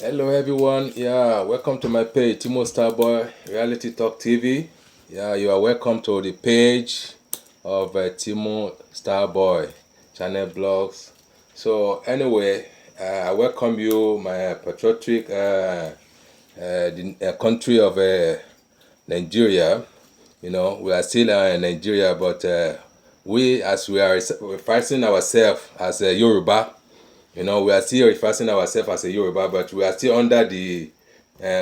Hello everyone, welcome to my page, Timo Starboy Reality Talk TV. You are welcome to the page of Timo Starboy channel blogs. So anyway, I welcome you, my patriotic the country of Nigeria. We are still in Nigeria, but we are referring ourselves as a Yoruba. We are still referring ourselves as a Yoruba, but we are still under the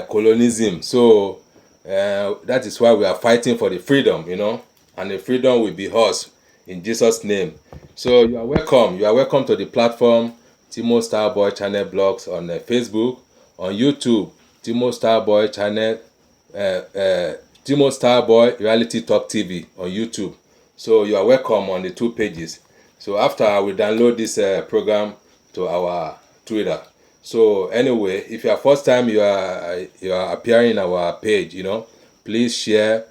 colonialism. So that is why we are fighting for the freedom, and the freedom will be ours in Jesus' name. So you are welcome. You are welcome to the platform Timo Starboy channel blogs on Facebook, on YouTube, Timo Starboy channel, Timo Starboy Reality Talk TV on YouTube. So you are welcome on the two pages. So after I will download this program to our Twitter. So anyway, if you are first time you are appearing in our page, please share,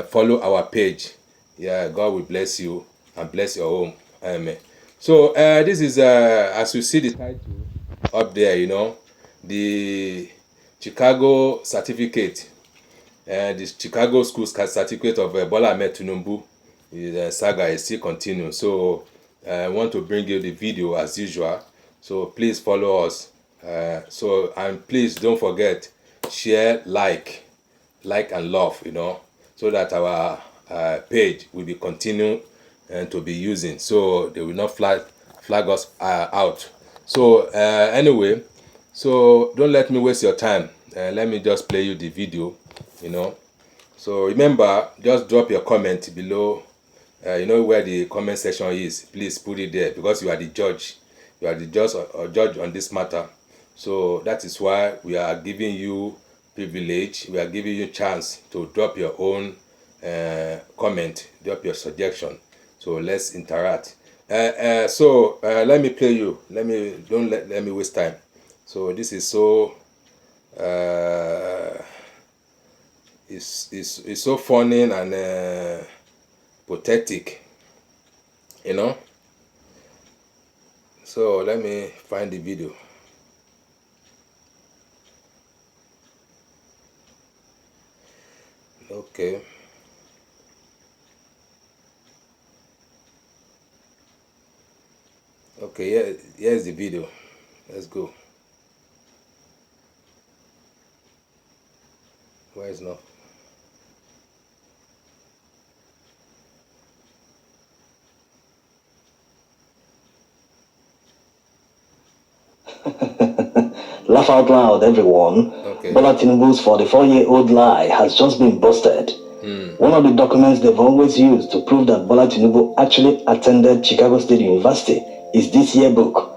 follow our page. God will bless you and bless your home. Amen. So this is as you see the title up there, the Chicago certificate, the Chicago School certificate of Bola Ahmed Tinubu. The saga is still continue. So I want to bring you the video as usual. So please follow us. And please don't forget, share, like and love, so that our page will be continuing and to be using. So they will not flag us out. So anyway, so don't let me waste your time. Let me just play you the video, So remember, just drop your comment below. You know where the comment section is. Please put it there because you are the judge. You are the judge or judge on this matter. So that is why we are giving you privilege. We are giving you chance to drop your own comment, drop your suggestion. So let's interact. Let me play you. Let me waste time. So this is so it's so funny and pathetic, So let me find the video. Okay. Okay, here's the video. Let's go. Where is not? Laugh out loud, everyone. Okay. Bola Tinubu's 44-year-old lie has just been busted. One of the documents they've always used to prove that Bola Tinubu actually attended Chicago State University is this yearbook.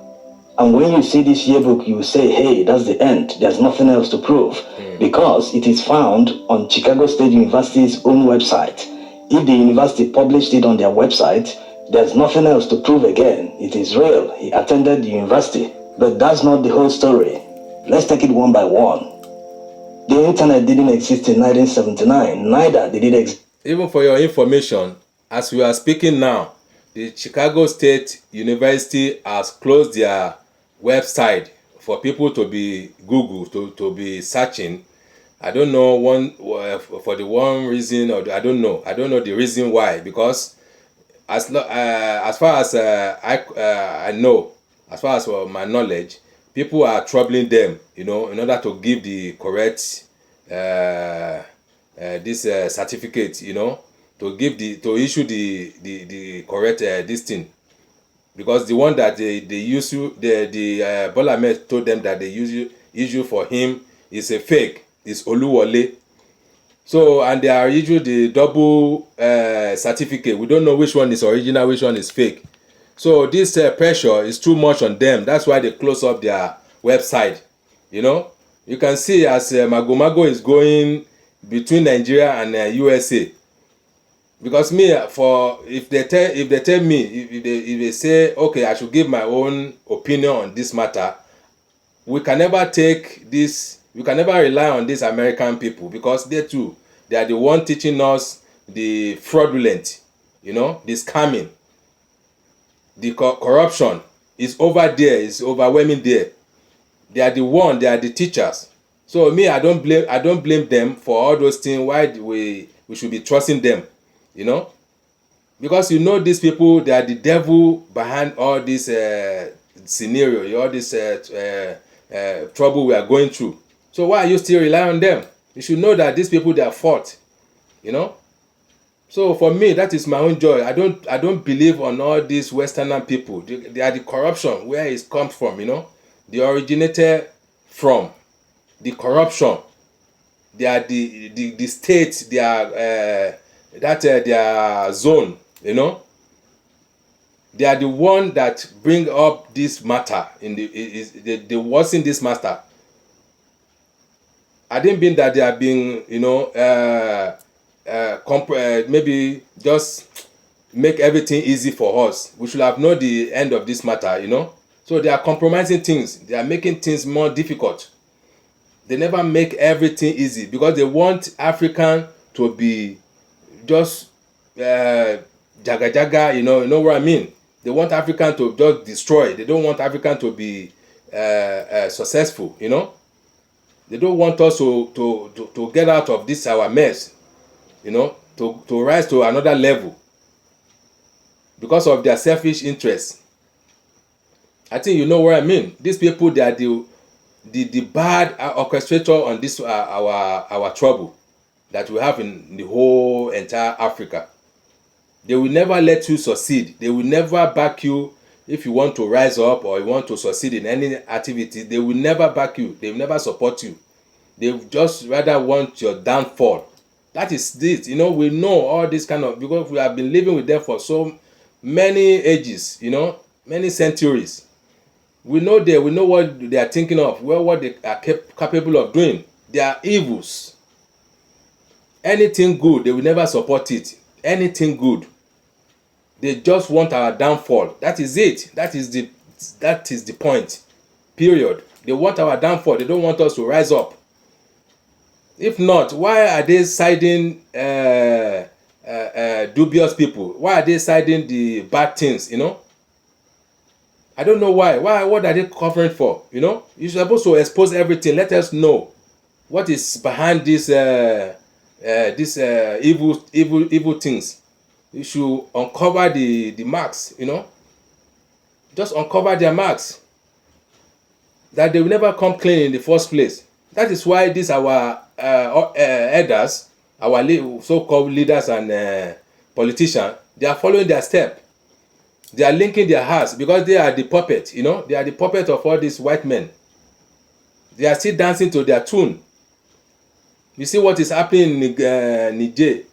And when you see this yearbook, you will say, hey, that's the end. There's nothing else to prove. Because it is found on Chicago State University's own website. If the university published it on their website, there's nothing else to prove again. It is real. He attended the university. But that's not the whole story. Let's take it one by one. The internet didn't exist in 1979. Neither did it exist. Even for your information, as we are speaking now, the Chicago State University has closed their website for people to be Google, to be searching. I don't know for the one reason, or I don't know the reason why, because as far as I know, as far as my knowledge, people are troubling them, in order to give the correct this certificate, to issue the correct this thing, because the one that they use the Bola Ahmed told them that they issue for him is a fake, is Oluwole. So, and they are usually the double certificate. We don't know which one is original, which one is fake. So this pressure is too much on them. That's why they close up their website. You can see as Mago is going between Nigeria and USA. Because me, if they tell me, if they say, okay, I should give my own opinion on this matter, we can never rely on these American people, because they are the one teaching us the fraudulent, the scamming, the corruption is over there, is overwhelming there. They are the one. They are the teachers. So me, I don't blame them for all those things. Why we should be trusting them, you know? Because these people, they are the devil behind all this scenario, all this trouble we are going through. So why are you still relying on them? You should know that these people, they are fault, you know. So for me, that is my own joy. I don't believe on all these Westerner people. They are the corruption where it comes from, you know. They originated from the corruption. They are the state. They are their zone, you know. They are the one that bring up this matter in they worsen this matter. I didn't mean that they are being, maybe just make everything easy for us. We should have known the end of this matter, you know. So they are compromising things. They are making things more difficult. They never make everything easy because they want African to be just jaga jaga, you know what I mean? They want African to just destroy. They don't want African to be successful, you know. They don't want us to get out of this our mess, you know, to rise to another level because of their selfish interests. I think you know what I mean. These people, they are the bad orchestrator on this our trouble that we have in the whole entire Africa. They will never let you succeed. They will never back you if you want to rise up or you want to succeed in any activity. They will never back you. They will never support you. They just rather want your downfall. That is this. You know, we know all this kind of, because we have been living with them for so many ages, you know, many centuries. We know what they are thinking of, what they are capable of doing. They are evils. Anything good, they will never support it. Anything good. They just want our downfall. That is it. That is the point. Period. They want our downfall. They don't want us to rise up. If not, why are they siding dubious people? Why are they siding the bad things, you know? I don't know why. What are they covering for? You know? You're supposed to expose everything. Let us know what is behind this evil things. You should uncover the marks, you know. Just uncover their marks. That they will never come clean in the first place. That is why our elders, our so-called leaders and politicians, they are following their step. They are linking their hearts because they are the puppet, you know. They are the puppet of all these white men. They are still dancing to their tune. You see what is happening in Niger,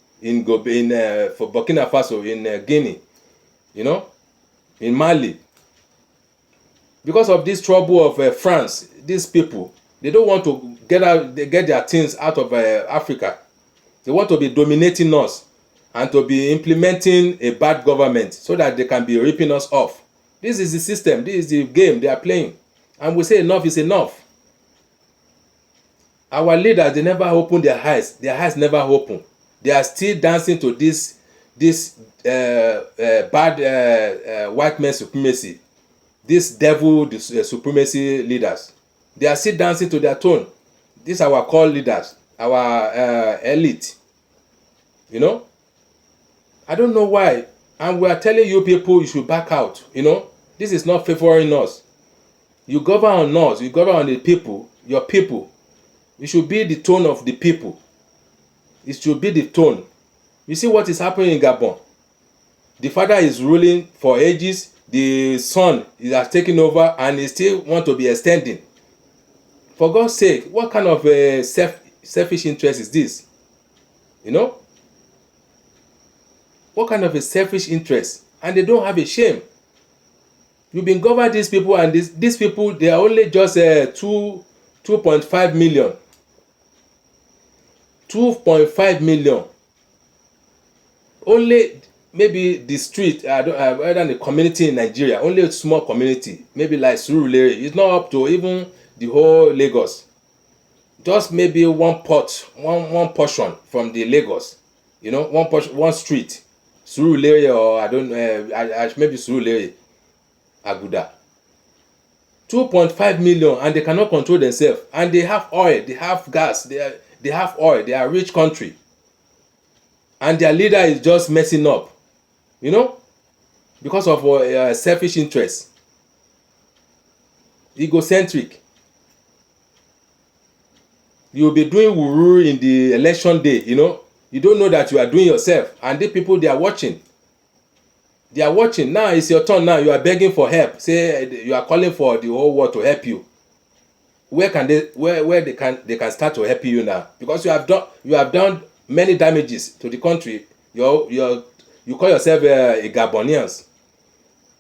for Burkina Faso, in Guinea, you know, in Mali. Because of this trouble of France, these people, they don't want to get their things out of Africa. They want to be dominating us and to be implementing a bad government so that they can be ripping us off. This is the system. This is the game they are playing. And we say enough is enough. Our leaders, they never open their eyes. Their eyes never open. They are still dancing to this bad white man supremacy. This devil supremacy leaders. They are still dancing to their tune. These are our core leaders, our elite. You know? I don't know why. And we are telling you people you should back out. You know? This is not favoring us. You govern on us. You govern on the people, your people. You should be the tone of the people. It should be the tone. You see what is happening in Gabon? The father is ruling for ages. The son has taken over and he still want to be extending. For God's sake, what kind of selfish interest is this? You know? What kind of a selfish interest? And they don't have a shame. You've been governing these people, and these people, they are only just 2.5 million. 2.5 million. Only maybe the street, rather than the community in Nigeria, only a small community, maybe like Surulere. It's not up to even the whole Lagos. Just maybe one portion from the Lagos. You know, one street. Surulere, or I don't know, maybe Surulere, Aguda. 2.5 million, and they cannot control themselves, and they have oil, they have gas, they have oil, they are a rich country, and their leader is just messing up, you know, because of selfish interest, egocentric. You will be doing wuru in the election day, you know. You don't know that you are doing yourself, and the people, they are watching. They are watching. Now it's your turn. Now you are begging for help. Say you are calling for the whole world to help you. Where can they? Where they can start to help you now? Because you have done many damages to the country. You call yourself a Gabonians,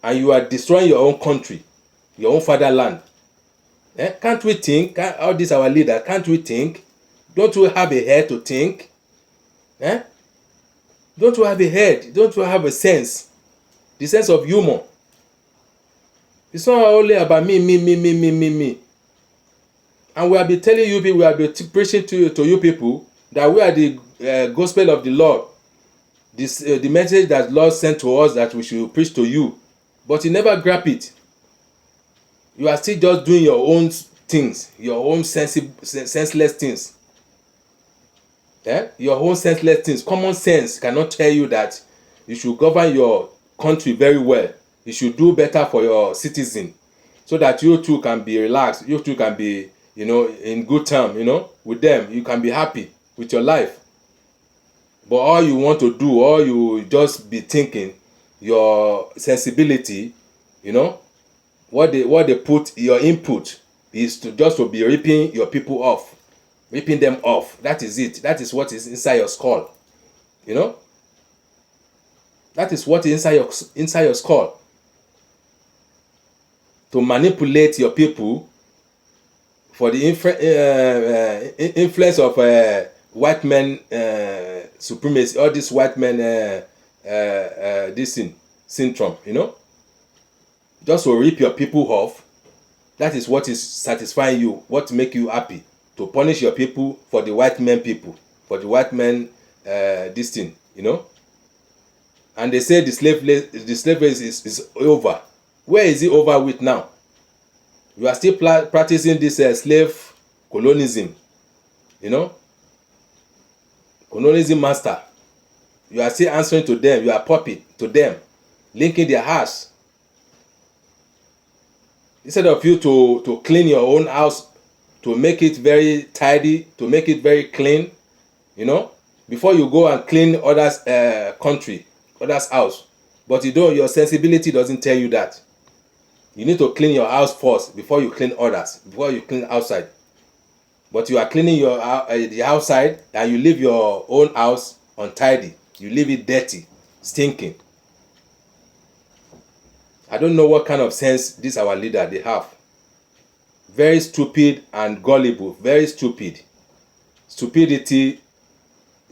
and you are destroying your own country, your own fatherland. Can't we think? All these our leaders, can't we think? Don't we have a head to think? Don't you have a head? Don't you have a sense? The sense of humor. It's not only about me. And we have been telling you people, we have been preaching to you people that we are the gospel of the Lord. This the message that Lord sent to us that we should preach to you. But you never grab it. You are still just doing your own things, your own senseless things. Your own senseless things. Common sense cannot tell you that you should govern your country very well. You should do better for your citizen, so that you too can be relaxed. You too can be, you know, in good term, you know, with them. You can be happy with your life. But all you want to do, all you just be thinking, your sensibility, you know, what they put, your input is to be ripping your people off, ripping them off. That is it. That is what is inside your skull, you know. That is what is inside your skull. To manipulate your people for the influence of white men supremacy, all this white men this syndrome, you know. Just to rip your people off. That is what is satisfying you, what make you happy. To punish your people for the white men people, for the white men this thing, you know. And they say the slavery is over. Where is it over with now? You are still practicing this slave colonialism, you know. Colonialism master. You are still answering to them. You are puppet to them, linking their hearts. Instead of you to clean your own house, to make it very tidy, to make it very clean, you know, before you go and clean others' country, others' house. But you don't. Your sensibility doesn't tell you that. You need to clean your house first before you clean others, before you clean outside. But you are cleaning your the outside, and you leave your own house untidy. You leave it dirty, stinking. I don't know what kind of sense this our leader they have. Very stupid and gullible. Very stupid. Stupidity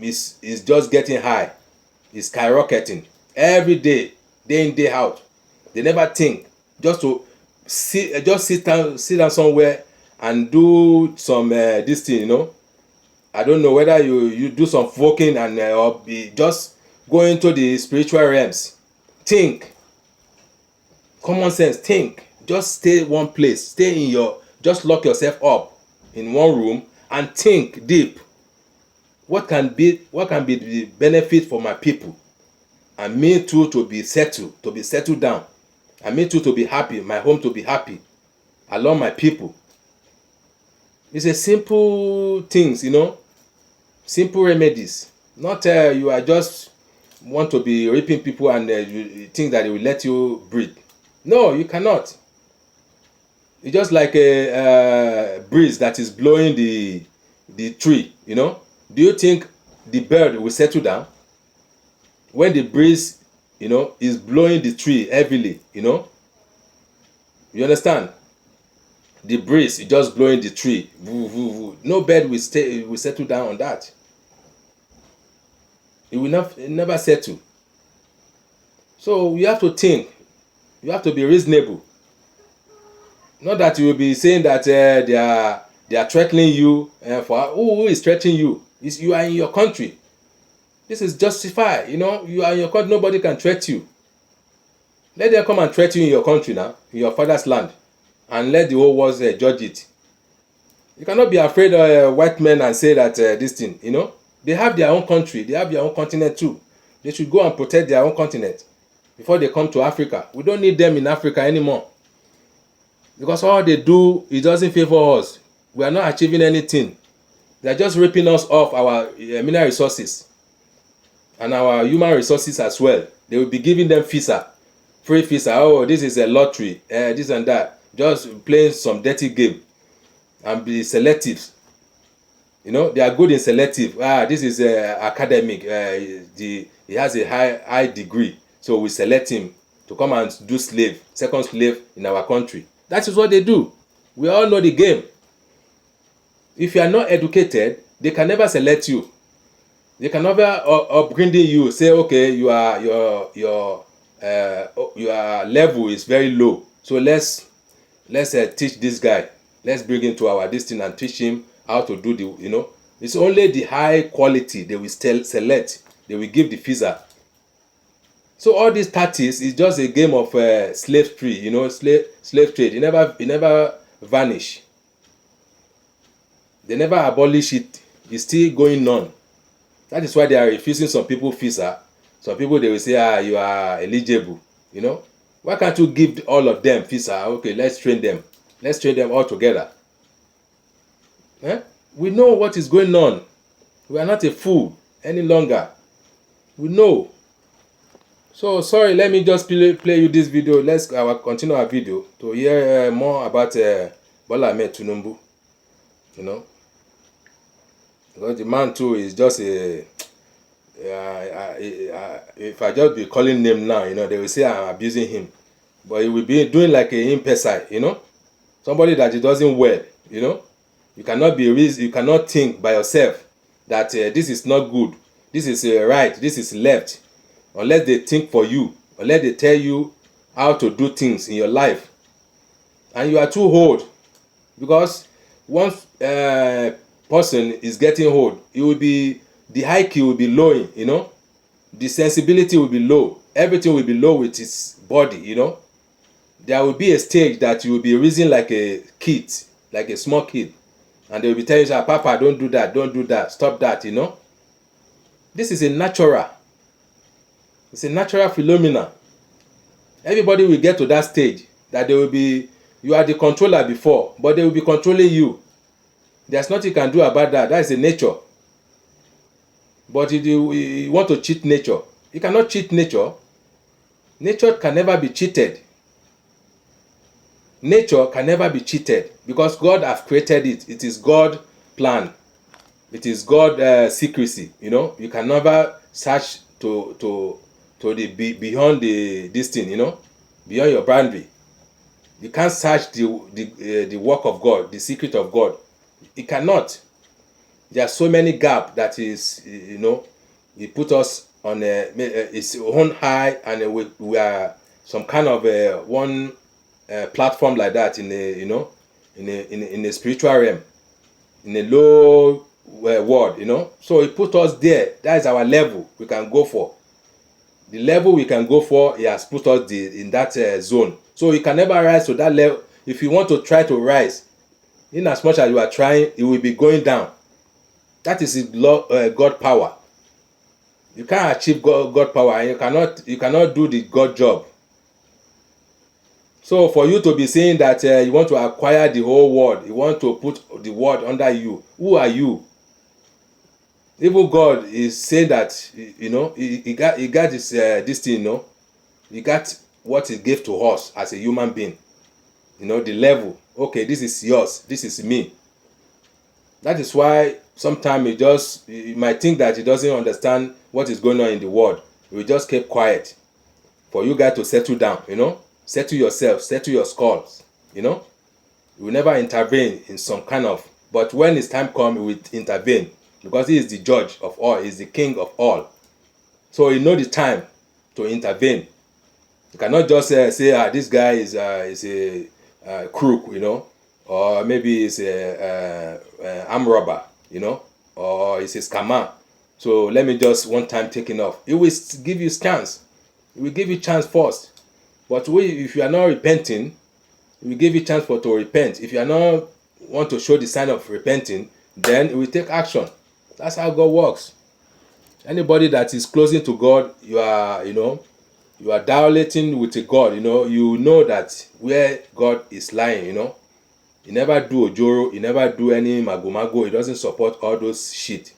is just getting high. Is skyrocketing every day in, day out. They never think. Just to sit down somewhere and do some this thing, you know. I don't know whether you do some voking and or be just go into the spiritual realms. Think. Common sense. Think. Just stay one place. Stay in your. Just lock yourself up in one room and think deep. What can be the benefit for my people, and me too to be settled down, and me too to be happy, my home to be happy, along my people. It's a simple things, you know, simple remedies. Not you are just want to be raping people and you think that it will let you breathe. No, you cannot. It's just like a breeze that is blowing the tree, you know. Do you think the bird will settle down when the breeze, you know, is blowing the tree heavily, you know? You understand? The breeze is just blowing the tree. No bird will settle down on that. It will never settle. So you have to think. You have to be reasonable. Not that you will be saying that they are threatening you. For who is threatening you? You are in your country. This is justified. You know, you are in your country. Nobody can threaten you. Let them come and threaten you in your country now, in your father's land. and let the whole world judge it. You cannot be afraid of white men and say that this thing, they have their own country, they have their own continent too. They should go and protect their own continent before they come to Africa. We don't need them in Africa anymore, because all they do, it doesn't favor us. We are not achieving anything. They are just ripping us off our mineral resources and our human resources as well. They will be giving them visa, free visa. Oh, this is a lottery, this and that. Just playing some dirty game and be selective. They are good in selective. This is academic. He has a high degree, so we select him to come and do second slave in our country. That is what they do. We all know the game. If you are not educated, they can never select you. They can never upgrading you. Say, okay, your level is very low, so let's teach this guy. Let's bring him to our distance and teach him how to do the. It's only the high quality they will select. They will give the visa. So all these tactics is just a game of slave trade. Slave trade. It never vanish. They never abolish it. It's still going on. That is why they are refusing some people visa. Some people, they will say, you are eligible. Why can't you give all of them visa? Okay, let's train them. Let's train them all together. We know what is going on. We are not a fool any longer. We know. So sorry, let me just play you this video. Let's continue our video to hear more about Bola Ahmed Tinubu. Because the man too is just if I just be calling name now, they will say I'm abusing him. But he will be doing like a imbecile, somebody that it doesn't well, You cannot think by yourself that this is not good, this is right, this is left, unless they think for you, unless they tell you how to do things in your life. And you are too old, because once person is getting old, the IQ will be low, the sensibility will be low, everything will be low with his body, There will be a stage that you will be reasoning like a kid, like a small kid, and they will be telling you, Papa, don't do that, stop that, This is a natural. It's a natural phenomena. Everybody will get to that stage that you are the controller before, but they will be controlling you. There's nothing you can do about that. That is a nature. But if you want to cheat nature, you cannot cheat nature. Nature can never be cheated. Nature can never be cheated, because God has created it. It is God's plan. It is God's secrecy. You can never search to the beyond this thing. Beyond your boundary. You can't search the work of God, the secret of God. It cannot. There are so many gaps that is, He put us on its own high, and we are some kind of one platform like that in a spiritual realm, in a low world, So He put us there. That is our level we can go for. The level we can go for, He has put us in that zone. So you can never rise to that level. If you want to try to rise, in as much as you are trying, it will be going down. That is God power. You can't achieve God power, and you cannot do the God job. So for you to be saying that you want to acquire the whole world, you want to put the world under you, who are you? Even God is saying that, he got this thing, he got what He gave to us as a human being. The level. Okay, this is yours, this is me. That is why sometimes you might think that He doesn't understand what is going on in the world. He will just keep quiet for you guys to settle down, settle yourself, settle your skulls, He will never intervene in some kind of, but when it's time comes, He will intervene, because He is the judge of all, He is the king of all. So He knows the time to intervene. You cannot just say, this guy is a crook, or maybe he's a arm robber, or he's a scammer. So let me just one time take it off. He will give you chance. He will give you chance first. But if you are not repenting, We give you chance to repent. If you are not want to show the sign of repenting, then we take action. That's how God works. Anybody that is closing to God, you are dilating with a God. You know that where God is lying. He never do ojoro. He never do any mago. He doesn't support all those shit.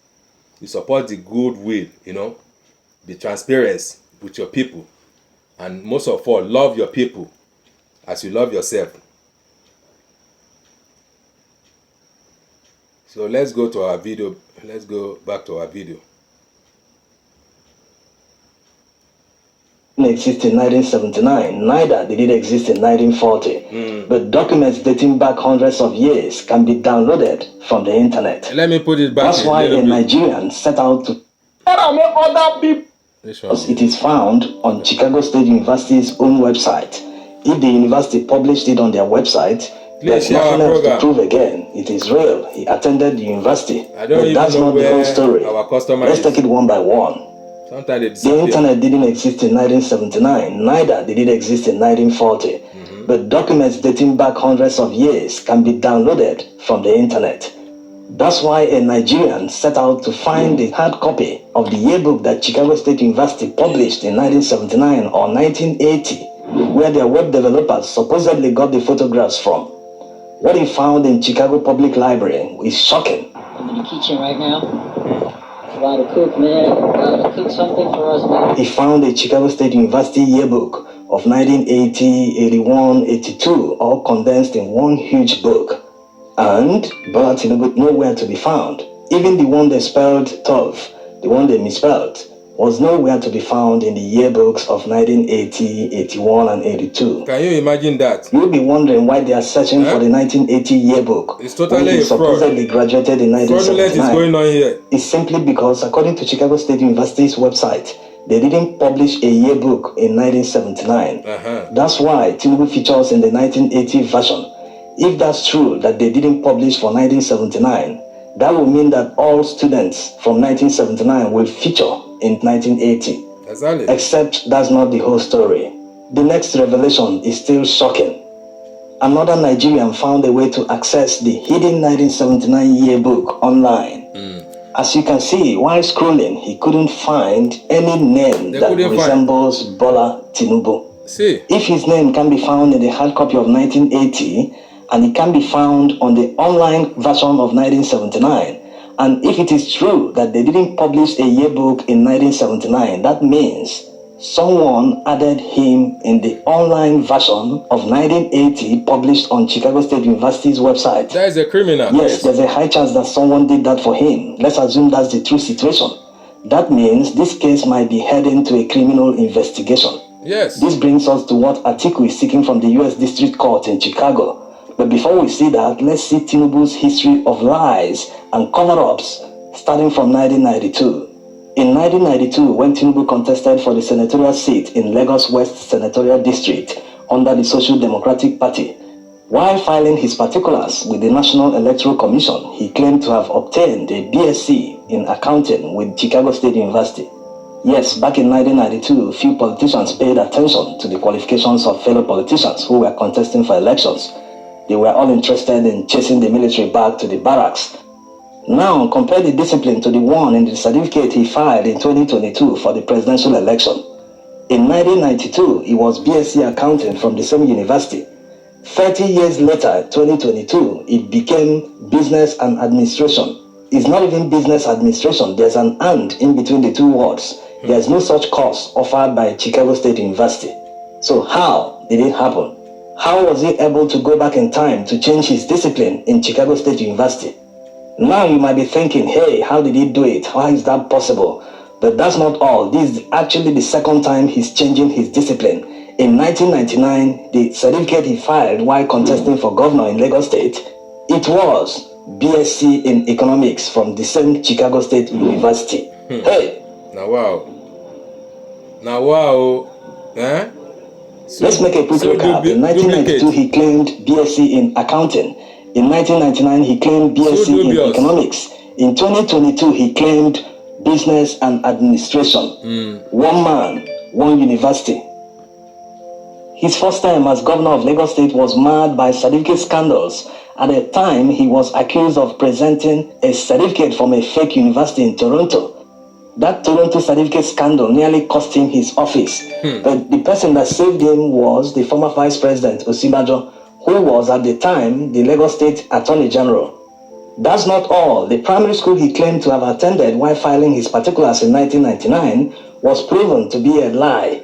He supports the good will. Be transparent with your people, and most of all, love your people as you love yourself. So let's go to our video. Let's go back to our video. Exist in 1979, neither did it exist in 1940. But documents dating back hundreds of years can be downloaded from the internet. Let me put it back. That's why a Nigerian set out to other people. It is found on Chicago State University's own website. If the university published it on their website, there's nothing else to prove again. It is real. He attended the university. But that's not the whole story. Let's take it one by one. The internet didn't exist in 1979, neither did it exist in 1940. But documents dating back hundreds of years can be downloaded from the internet. That's why a Nigerian set out to find the hard copy of the yearbook that Chicago State University published in 1979 or 1980, where their web developers supposedly got the photographs from. What he found in Chicago Public Library is shocking. I'm in the kitchen right now. Gotta cook, man. Gotta cook something for us, man. He found a Chicago State University yearbook of 1980, 81, 82, all condensed in one huge book. And Bola Tinubu nowhere to be found. Even the one they spelled tough, the one they misspelled, was nowhere to be found in the yearbooks of 1980, 81, and 82. Can you imagine that? You'll be wondering why they are searching for the 1980 yearbook. It's totally a fraud. Supposedly graduated in 1979. Fraudulent is going on here. It's simply because, according to Chicago State University's website, they didn't publish a yearbook in 1979. That's why Tinubu features in the 1980 version. If that's true that they didn't publish for 1979, that would mean that all students from 1979 will feature in 1980. Exactly. Except that's not the whole story. The next revelation is still shocking. Another Nigerian found a way to access the hidden 1979 yearbook online. As you can see, while scrolling, he couldn't find any name that resembles Bola Tinubu. See. If his name can be found in the hard copy of 1980, and it can be found on the online version of 1979, and if it is true that they didn't publish a yearbook in 1979, that means someone added him in the online version of 1980 published on Chicago State University's website. That is a criminal. Yes, there's a high chance that someone did that for him. Let's assume that's the true situation. That means this case might be heading to a criminal investigation. Yes. This brings us to what Atiku is seeking from the U.S. District Court in Chicago. But before we see that, let's see Tinubu's history of lies and cover-ups starting from 1992. In 1992, when Tinubu contested for the senatorial seat in Lagos West Senatorial District under the Social Democratic Party, while filing his particulars with the National Electoral Commission, he claimed to have obtained a BSc in accounting with Chicago State University. Yes, back in 1992, few politicians paid attention to the qualifications of fellow politicians who were contesting for elections. They were all interested in chasing the military back to the barracks. Now, compare the discipline to the one in the certificate he filed in 2022 for the presidential election. In 1992, he was BSc Accounting from the same university. 30 years later, 2022, it became Business and Administration. It's not even Business Administration. There's an and in between the two words. There's no such course offered by Chicago State University. So how did it happen? How was he able to go back in time to change his discipline in Chicago State University? Now you might be thinking, hey, how did he do it? How is that possible? But that's not all. This is actually the second time he's changing his discipline. In 1999, the certificate he filed while contesting for governor in Lagos State, it was BSc in Economics from the same Chicago State University. Hey! Now wow. Eh? Let's make a quick recap. In 1992, he claimed BSc in Accounting. In 1999, he claimed BSc in Economics. In 2022, he claimed Business and Administration. One man, one university. His first time as governor of Lagos State was marred by certificate scandals. At the time, he was accused of presenting a certificate from a fake university in Toronto. That Toronto certificate scandal nearly cost him his office. But the person that saved him was the former Vice President, Osinbajo, who was at the time the Lagos State Attorney General. That's not all. The primary school he claimed to have attended while filing his particulars in 1999 was proven to be a lie.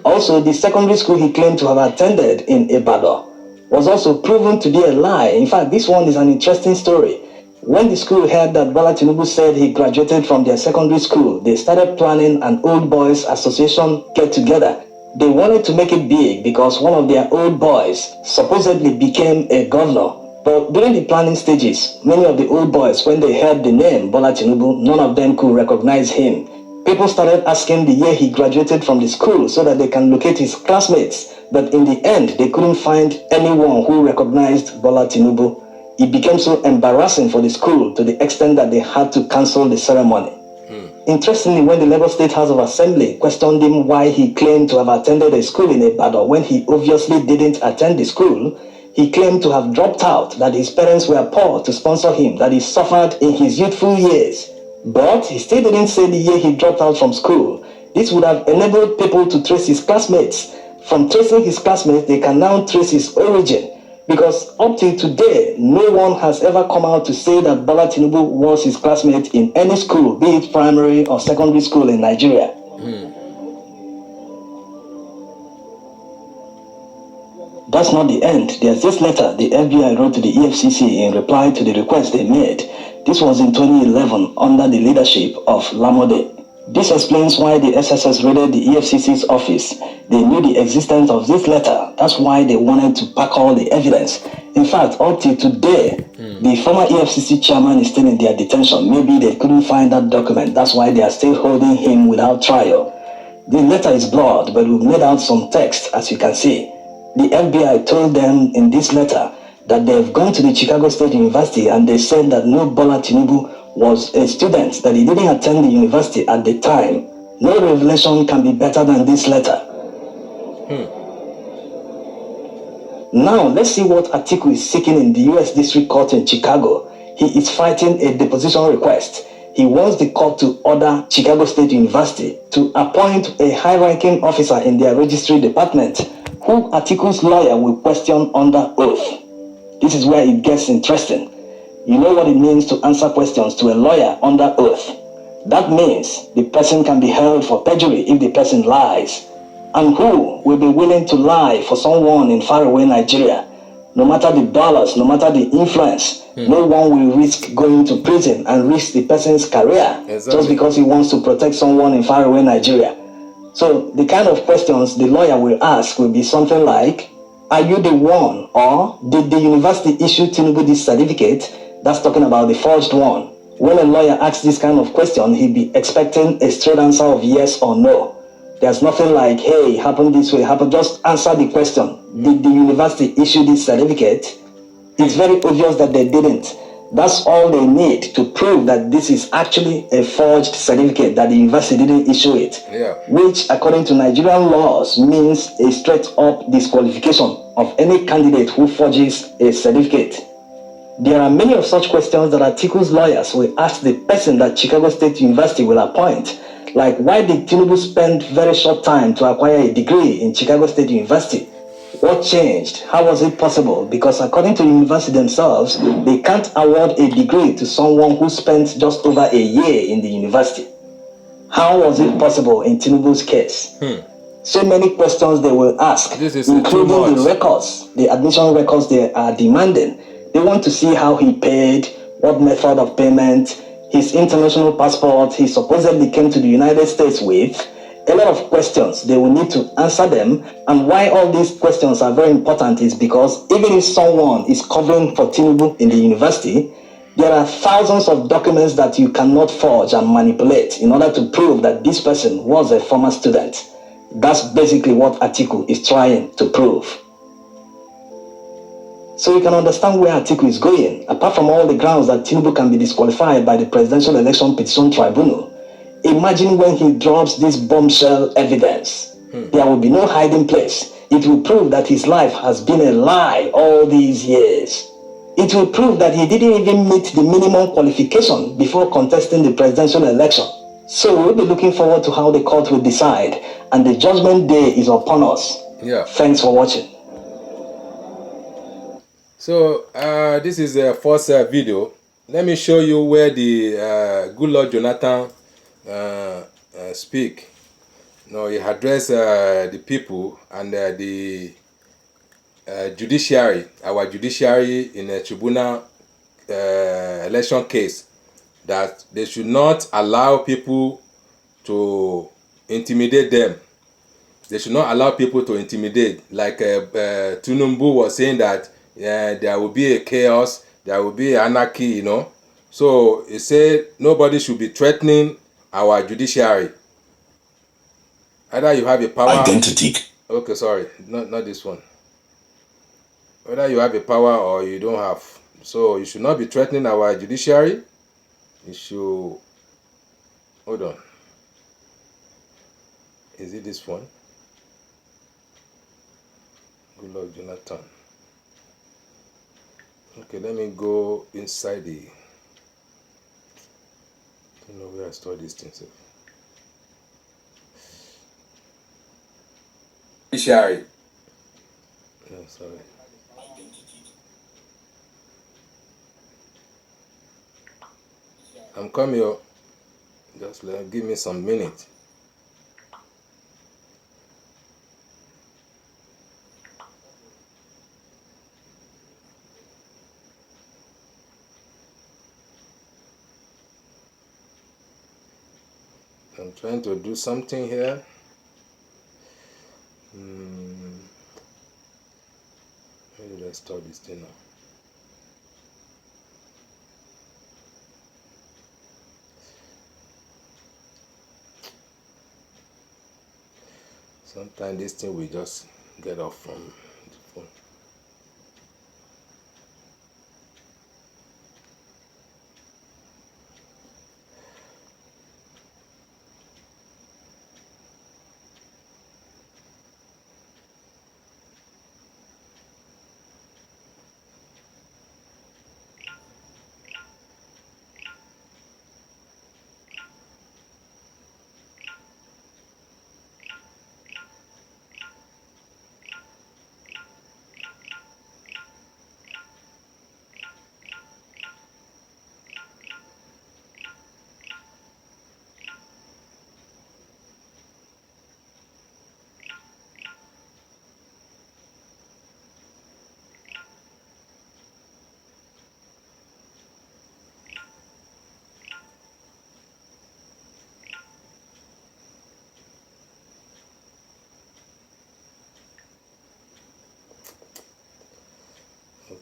Also, the secondary school he claimed to have attended in Ibadan was also proven to be a lie. In fact, this one is an interesting story. When the school heard that Bola Tinubu said he graduated from their secondary school, they started planning an old boys association get-together. They wanted to make it big because one of their old boys supposedly became a governor. But during the planning stages, many of the old boys, when they heard the name Bola Tinubu, none of them could recognize him. People started asking the year he graduated from the school so that they can locate his classmates. But in the end, they couldn't find anyone who recognized Bola Tinubu. It became so embarrassing for the school to the extent that they had to cancel the ceremony. Interestingly, when the Lagos State House of Assembly questioned him why he claimed to have attended a school in Ibadan when he obviously didn't attend the school, he claimed to have dropped out, that his parents were poor to sponsor him, that he suffered in his youthful years. But he still didn't say the year he dropped out from school. This would have enabled people to trace his classmates. From tracing his classmates, they can now trace his origin. Because up till today, no one has ever come out to say that Bola Tinubu was his classmate in any school, be it primary or secondary school in Nigeria. That's not the end. There's this letter the FBI wrote to the EFCC in reply to the request they made. This was in 2011 under the leadership of Lamode. This explains why the SSS raided the EFCC's office. They knew the existence of this letter. That's why they wanted to pack all the evidence. In fact, up till today, the former EFCC chairman is still in their detention. Maybe they couldn't find that document. That's why they are still holding him without trial. The letter is blurred, but we've made out some text, as you can see. The FBI told them in this letter that they've gone to the Chicago State University and they said that no Bola Tinubu was a student, that he didn't attend the university at the time. No revelation can be better than this letter. Now, let's see what Atiku is seeking in the U.S. District Court in Chicago. He is fighting a deposition request. He wants the court to order Chicago State University to appoint a high-ranking officer in their registry department who Atiku's lawyer will question under oath. This is where it gets interesting. You know what it means to answer questions to a lawyer under oath. That means the person can be held for perjury if the person lies. And who will be willing to lie for someone in faraway Nigeria? No matter the dollars, no matter the influence, no one will risk going to prison and risk the person's career just because he wants to protect someone in faraway Nigeria. So the kind of questions the lawyer will ask will be something like, are you the one, or did the university issue Tinubu this certificate? That's talking about the forged one. When a lawyer asks this kind of question, he'll be expecting a straight answer of yes or no. There's nothing like, hey, it happened this way, happened. Just answer the question. Did the university issue this certificate? It's very obvious that they didn't. That's all they need to prove that this is actually a forged certificate, that the university didn't issue it. Which, according to Nigerian laws, means a straight-up disqualification of any candidate who forges a certificate. There are many of such questions that Atiku's lawyers will ask the person that Chicago State University will appoint. Like, why did Tinubu spend very short time to acquire a degree in Chicago State University? What changed? How was it possible? Because according to the university themselves, they can't award a degree to someone who spent just over a year in the university. How was it possible in Tinubu's case? So many questions they will ask, including the records, the admission records they are demanding. They want to see how he paid, what method of payment, his international passport he supposedly came to the United States with. A lot of questions, they will need to answer them. And why all these questions are very important is because even if someone is covering for Tinubu in the university, there are thousands of documents that you cannot forge and manipulate in order to prove that this person was a former student. That's basically what Atiku is trying to prove. So you can understand where Atiku is going. Apart from all the grounds that Tinubu can be disqualified by the Presidential Election Petition Tribunal, imagine when he drops this bombshell evidence. There will be no hiding place. It will prove that his life has been a lie all these years. It will prove that he didn't even meet the minimum qualification before contesting the presidential election. So we'll be looking forward to how the court will decide, and the judgment day is upon us. Yeah. Thanks for watching. So this is the first video. Let me show you where the Goodluck Jonathan speak. No, he addressed the people and the judiciary, our judiciary in a tribunal election case, that they should not allow people to intimidate them. They should not allow people to intimidate. Like Tinubu was saying that there will be a chaos, there will be anarchy, you know. So he said nobody should be threatening our judiciary. Either you have a power. Identity. Okay, sorry, not this one. Whether you have a power or you don't have. So you should not be threatening our judiciary. You should. Hold on. Is it this one? Goodluck Jonathan. Okay, let me go inside the. I don't know where I store these things. Judiciary. No, sorry. I'm coming up. Just give me some minutes. I'm trying to do something here. Where did I store this thing now? Sometimes this thing will just get off from the phone.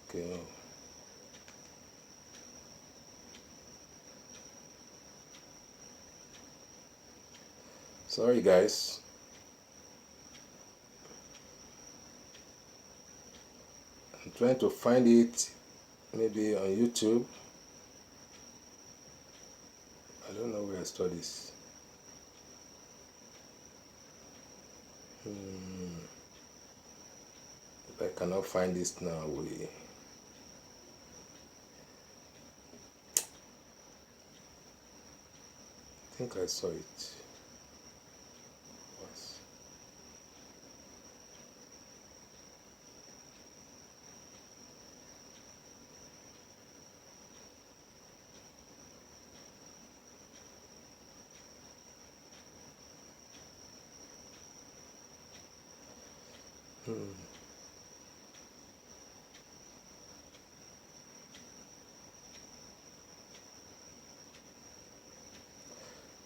Okay. Sorry guys. I'm trying to find it maybe on YouTube. I don't know where I store this. If I cannot find this now, I think I saw it. Once.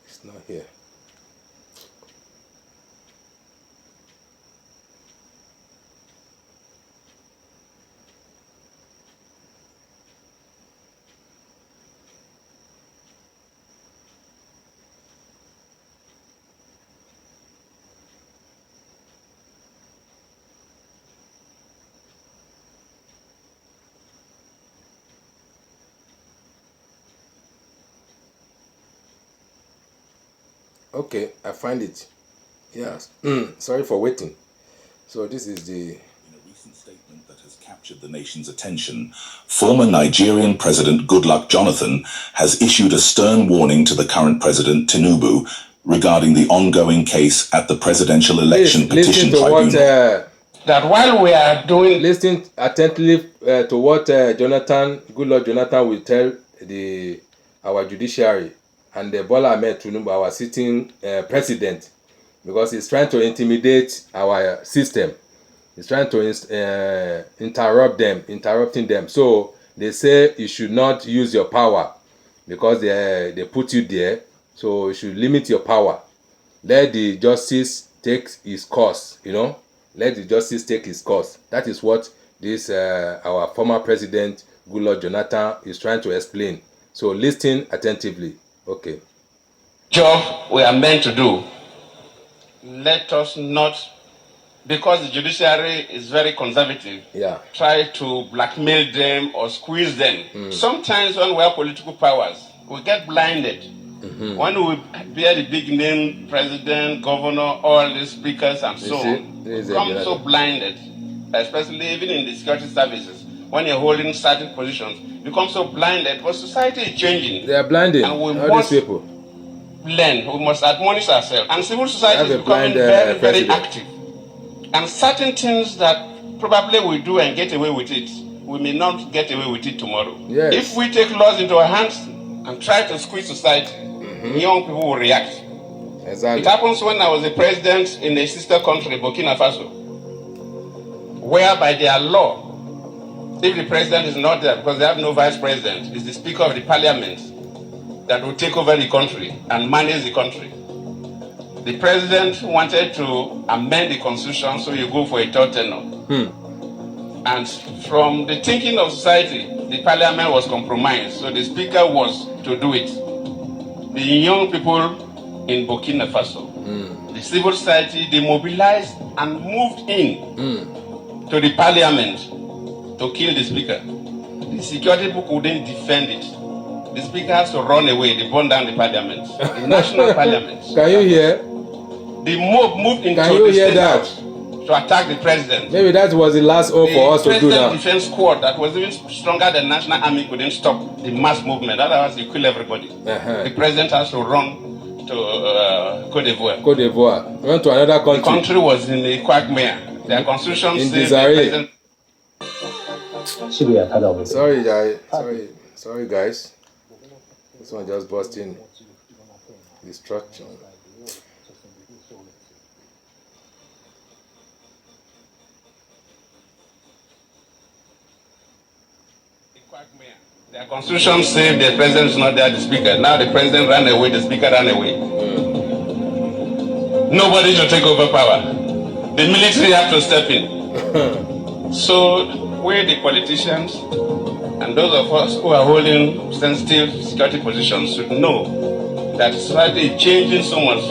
It's not here. Okay, I find it. Yes. Sorry for waiting. So this is the... In a recent statement that has captured the nation's attention, former Nigerian President Goodluck Jonathan has issued a stern warning to the current President Tinubu regarding the ongoing case at the Presidential Election Petition Tribunal. That while we are doing... Listen attentively to what Goodluck Jonathan will tell our judiciary and Bola Ahmed Tinubu, our sitting president, because he's trying to intimidate our system. He's trying to interrupting them. So they say you should not use your power because they put you there. So you should limit your power. Let the justice take its course, you know. Let the justice take its course. That is what this our former president Goodluck Jonathan is trying to explain. So listen attentively. Okay. Job we are meant to do. Let us not, because the judiciary is very conservative, try to blackmail them or squeeze them. Sometimes when we have political powers, we get blinded. When we bear the big name, president, governor, all these speakers and so on, we become so blinded, especially even in the security services. When you're holding certain positions, you become so blinded, but society is changing. They are blinded, and we all these people. Learn, we must admonish ourselves. And civil society is becoming very, very active. And certain things that probably we do and get away with it, we may not get away with it tomorrow. Yes. If we take laws into our hands and try to squeeze society, young people will react. Exactly. It happens when I was a president in a sister country, Burkina Faso, whereby their law, if the president is not there because they have no vice president, is the speaker of the parliament that will take over the country and manage the country. The president wanted to amend the constitution so you go for a third tenure. And from the thinking of society, the parliament was compromised, so the speaker was to do it. The young people in Burkina Faso, the civil society, they mobilized and moved in to the parliament to kill the speaker. The security people couldn't defend it. The speaker has to run away. They burn down the parliament, the national parliament. Can you hear? They moved into the state house to attack the president. Maybe that was the last hope for us to do now. The defense squad that was even stronger than national army couldn't stop the mass movement. Otherwise, they kill everybody. The president has to run to Côte d'Ivoire. Côte d'Ivoire. Went to another country. The country was in a quagmire. Their constitution in said the president... Sorry guys. This one just busting destruction. Their constitution said the president is not there, the speaker. Now the president ran away, the speaker ran away. Nobody should take over power. The military have to step in. So we, the politicians, and those of us who are holding sensitive security positions should know that society is changing so much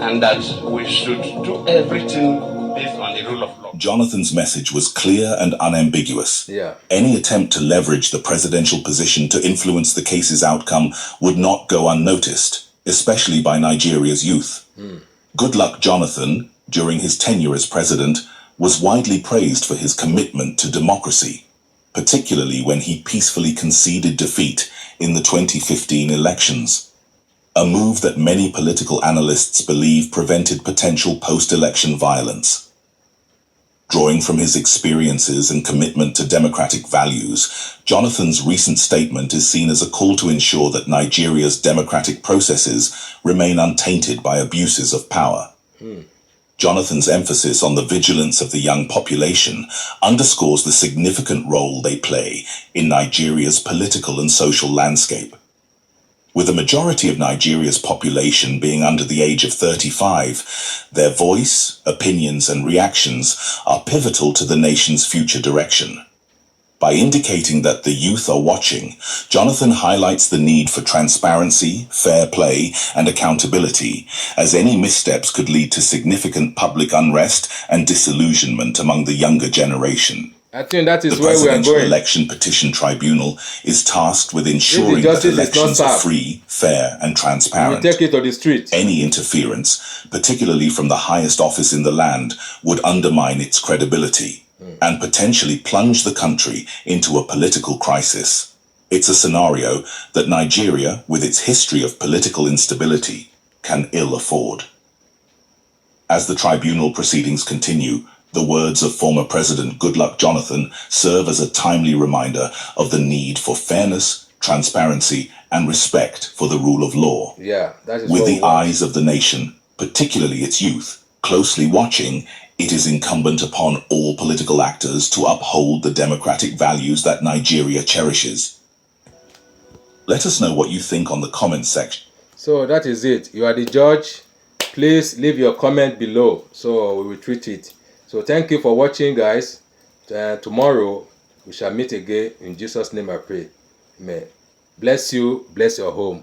and that we should do everything based on the rule of law. Jonathan's message was clear and unambiguous. Any attempt to leverage the presidential position to influence the case's outcome would not go unnoticed, especially by Nigeria's youth. Goodluck Jonathan, during his tenure as president, was widely praised for his commitment to democracy, particularly when he peacefully conceded defeat in the 2015 elections, a move that many political analysts believe prevented potential post-election violence. Drawing from his experiences and commitment to democratic values, Jonathan's recent statement is seen as a call to ensure that Nigeria's democratic processes remain untainted by abuses of power. Jonathan's emphasis on the vigilance of the young population underscores the significant role they play in Nigeria's political and social landscape. With a majority of Nigeria's population being under the age of 35, their voice, opinions, and reactions are pivotal to the nation's future direction. By indicating that the youth are watching, Jonathan highlights the need for transparency, fair play, and accountability, as any missteps could lead to significant public unrest and disillusionment among the younger generation. I think that is The where we are Presidential going. Election Petition Tribunal is tasked with ensuring that elections are free, fair, and transparent. We take it to the street. Any interference, particularly from the highest office in the land, would undermine its credibility and potentially plunge the country into a political crisis. It's a scenario that Nigeria, with its history of political instability, can ill afford. As the tribunal proceedings continue, the words of former President Goodluck Jonathan serve as a timely reminder of the need for fairness, transparency, and respect for the rule of law. Yeah, that is With what the we want. eyes of the nation, particularly its youth, closely watching, it is incumbent upon all political actors to uphold the democratic values that Nigeria cherishes. Let us know what you think on the comments section. So that is it. You are the judge. Please leave your comment below so we will treat it. So thank you for watching, guys. Tomorrow we shall meet again. In Jesus' name I pray. Amen. Bless you. Bless your home.